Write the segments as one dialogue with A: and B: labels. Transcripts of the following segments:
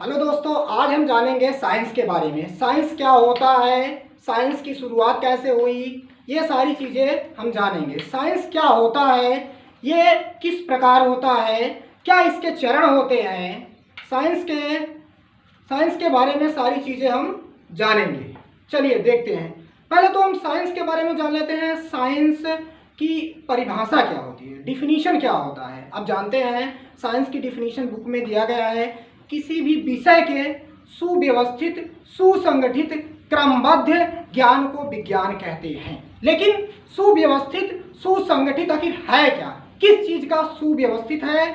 A: Hello दोस्तों, आज हम जानेंगे साइंस के बारे में। साइंस क्या होता है, साइंस की शुरुआत कैसे हुई, ये सारी चीज़ें हम जानेंगे। साइंस क्या होता है, ये किस प्रकार होता है, क्या इसके चरण होते हैं, साइंस के बारे में सारी चीज़ें हम जानेंगे। चलिए देखते हैं। पहले तो हम साइंस के बारे में जान लेते हैं। साइंस की परिभाषा क्या होती है, डिफिनीशन क्या होता है। अब जानते हैं साइंस की डिफिनीशन बुक में दिया गया है, किसी भी विषय के सुव्यवस्थित, सुसंगठित, क्रमबद्ध ज्ञान को विज्ञान कहते हैं। लेकिन सुव्यवस्थित, सुसंगठित आखिर है क्या, किस चीज का सुव्यवस्थित है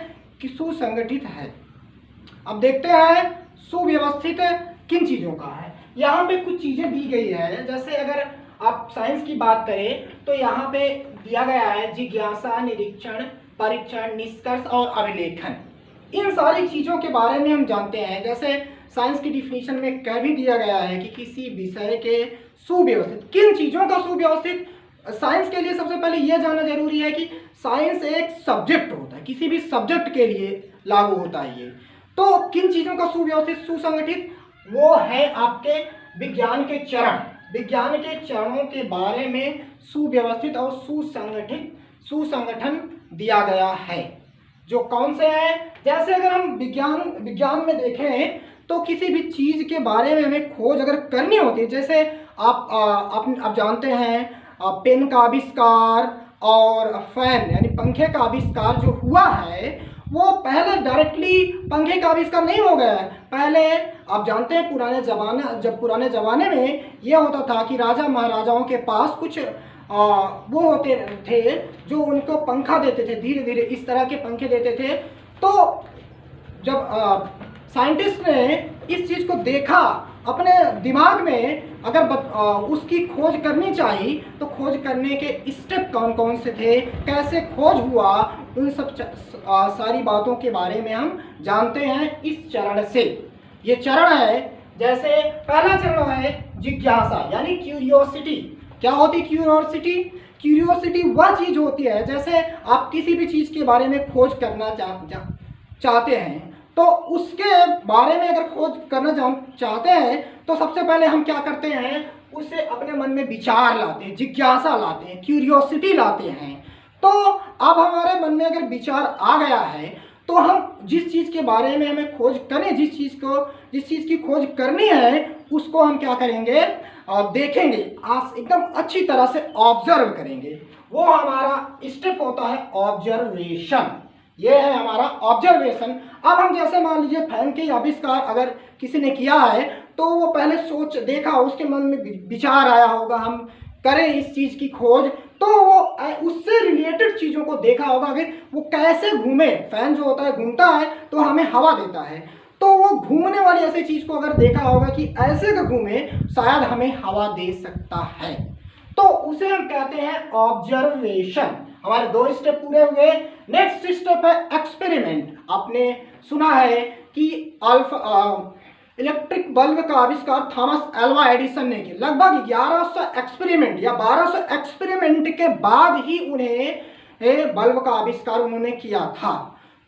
A: कि सुसंगठित है। अब देखते हैं सुव्यवस्थित किन चीजों का है। यहाँ पे कुछ चीजें दी गई है, जैसे अगर आप साइंस की बात करें तो यहाँ पे दिया गया है जिज्ञासा, निरीक्षण, परीक्षण, निष्कर्ष और अभिलेखन। इन सारी चीज़ों के बारे में हम जानते हैं। जैसे साइंस की डिफिनीशन में कह भी दिया गया है कि किसी विषय के सुव्यवस्थित, किन चीज़ों का सुव्यवस्थित। साइंस के लिए सबसे पहले यह जानना जरूरी है कि साइंस एक सब्जेक्ट होता है, किसी भी सब्जेक्ट के लिए लागू होता है ये। तो किन चीज़ों का सुव्यवस्थित, सुसंगठित, वो है आपके विज्ञान के चरण। विज्ञान के चरणों के बारे में सुव्यवस्थित और सुसंगठन दिया गया है। जो कौन से हैं, जैसे अगर हम विज्ञान में देखें तो किसी भी चीज़ के बारे में हमें खोज अगर करनी होती है, जैसे आप जानते हैं पेन का आविष्कार और फैन यानी पंखे का आविष्कार जो हुआ है, वो पहले डायरेक्टली पंखे का आविष्कार नहीं हो गया है। पहले आप जानते हैं पुराने ज़माने में ये होता था कि राजा महाराजाओं के पास कुछ वो होते थे जो उनको पंखा देते थे, धीरे धीरे इस तरह के पंखे देते थे। तो जब साइंटिस्ट ने इस चीज़ को देखा, अपने दिमाग में अगर उसकी खोज करनी चाहिए तो खोज करने के स्टेप कौन कौन से थे, कैसे खोज हुआ, उन सब सारी बातों के बारे में हम जानते हैं इस चरण से। ये चरण है, जैसे पहला चरण है जिज्ञासा यानी क्यूरियोसिटी। क्या होती क्यूरियोसिटी? क्यूरियोसिटी वह चीज़ होती है, जैसे आप किसी भी चीज़ के बारे में खोज करना चाहते हैं, तो उसके बारे में अगर खोज करना चाहते हैं तो सबसे पहले हम क्या करते हैं, उसे अपने मन में विचार लाते हैं, जिज्ञासा लाते हैं, क्यूरियोसिटी लाते हैं। तो अब हमारे मन में अगर विचार आ गया है तो हम जिस चीज़ के बारे में हमें खोज करें, जिस चीज़ की खोज करनी है उसको हम क्या करेंगे, देखेंगे, एकदम अच्छी तरह से ऑब्जर्व करेंगे। वो हमारा स्टेप होता है ऑब्जर्वेशन। ये है हमारा ऑब्जर्वेशन। अब हम जैसे मान लीजिए फैन के आविष्कार अगर किसी ने किया है तो वो पहले देखा, उसके मन में विचार आया होगा हम करें इस चीज़ की खोज, तो वो उससे रिलेटेड चीज़ों को देखा होगा कि वो कैसे घूमे। फैन जो होता है घूमता है तो हमें हवा देता है, तो वो घूमने वाली ऐसी चीज़ को अगर देखा होगा कि ऐसे अगर घूमे शायद हमें हवा दे सकता है, तो उसे हम कहते हैं ऑब्जर्वेशन। हमारे 2 स्टेप पूरे हुए। नेक्स्ट स्टेप है एक्सपेरिमेंट। आपने सुना है कि इलेक्ट्रिक बल्ब का आविष्कार थॉमस एल्वा एडिसन ने किया। लगभग 1100 एक्सपेरिमेंट या 1200 एक्सपेरिमेंट के बाद ही उन्हें बल्ब का आविष्कार उन्होंने किया था।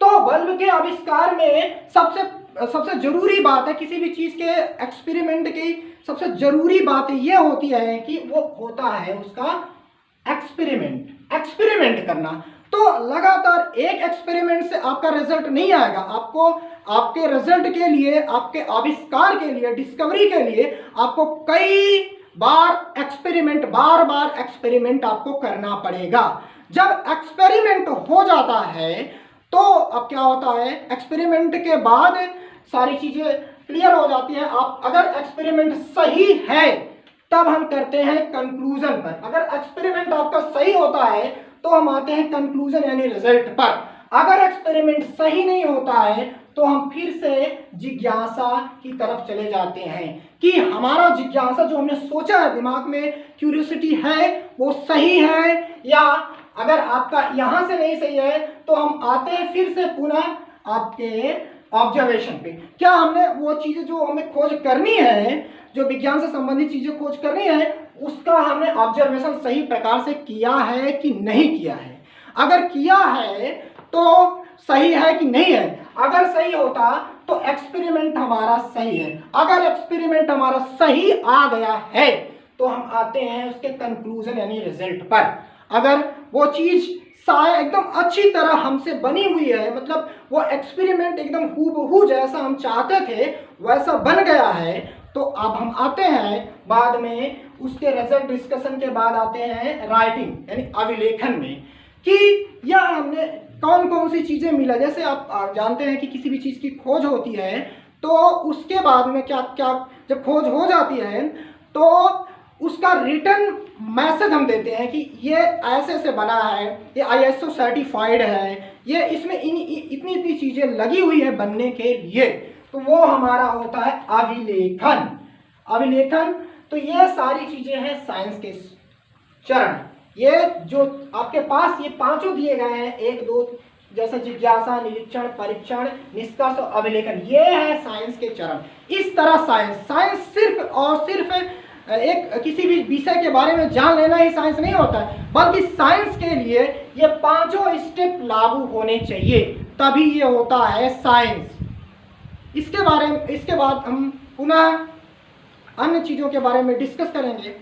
A: तो बल्ब के आविष्कार में सबसे जरूरी बात है, किसी भी चीज़ के एक्सपेरिमेंट की सबसे जरूरी बात ये होती है कि वो होता है उसका एक्सपेरिमेंट करना। तो लगातार एक एक्सपेरिमेंट से आपका रिजल्ट नहीं आएगा। आपको आपके रिजल्ट के लिए, आपके आविष्कार के लिए, डिस्कवरी के लिए आपको कई बार एक्सपेरिमेंट आपको करना पड़ेगा। जब एक्सपेरिमेंट हो जाता है तो अब क्या होता है, एक्सपेरिमेंट के बाद सारी चीजें क्लियर हो जाती है। आप अगर एक्सपेरिमेंट सही है तब हम करते हैं कंक्लूजन पर। अगर एक्सपेरिमेंट आपका सही होता है तो हम आते हैं कंक्लूजन यानी रिजल्ट पर। अगर एक्सपेरिमेंट सही नहीं होता है तो हम फिर से जिज्ञासा की तरफ चले जाते हैं कि हमारा जिज्ञासा जो हमने सोचा है, दिमाग में क्यूरियोसिटी है, वो सही है, या अगर आपका यहाँ से नहीं सही है तो हम आते हैं फिर से पुनः आपके ऑब्जर्वेशन पे। क्या हमने वो चीज़ें जो हमें खोज करनी है, जो विज्ञान से संबंधित चीज़ें खोज करनी है, उसका हमने ऑब्जर्वेशन सही प्रकार से किया है कि नहीं किया है। अगर किया है तो सही है कि नहीं है। अगर सही होता तो एक्सपेरिमेंट हमारा सही है, अगर एक्सपेरिमेंट हमारा सही आ गया है तो हम आते हैं उसके कंक्लूजन यानी रिजल्ट पर। अगर वो चीज एकदम अच्छी तरह हमसे बनी हुई है, मतलब वो एक्सपेरिमेंट एकदम हूबहू जैसा हम चाहते थे वैसा बन गया है, तो अब हम आते हैं बाद में उसके रिजल्ट डिस्कशन के बाद आते हैं राइटिंग यानी अभिलेखन में, कि यह हमने कौन कौन सी चीज़ें मिला। जैसे आप जानते हैं कि किसी भी चीज़ की खोज होती है तो उसके बाद में क्या क्या जब खोज हो जाती है तो उसका रिटर्न मैसेज हम देते हैं कि ये ऐसे से बना है, ये ISO सर्टिफाइड है, ये इसमें इतनी इतनी चीज़ें लगी हुई है बनने के लिए, तो वो हमारा होता है अभिलेखन। अभिलेखन, तो ये सारी चीज़ें हैं साइंस के चरण। ये जो आपके पास ये पांचों दिए गए हैं, 1 2 जैसे जिज्ञासा, निरीक्षण, परीक्षण, निष्कर्ष और अभिलेखन, ये है साइंस के चरण। इस तरह साइंस सिर्फ और सिर्फ एक किसी भी विषय के बारे में जान लेना ही साइंस नहीं होता है, बल्कि साइंस के लिए ये पांचों स्टेप लागू होने चाहिए, तभी ये होता है साइंस। इसके बाद हम पुनः अन्य चीज़ों के बारे में डिस्कस करेंगे।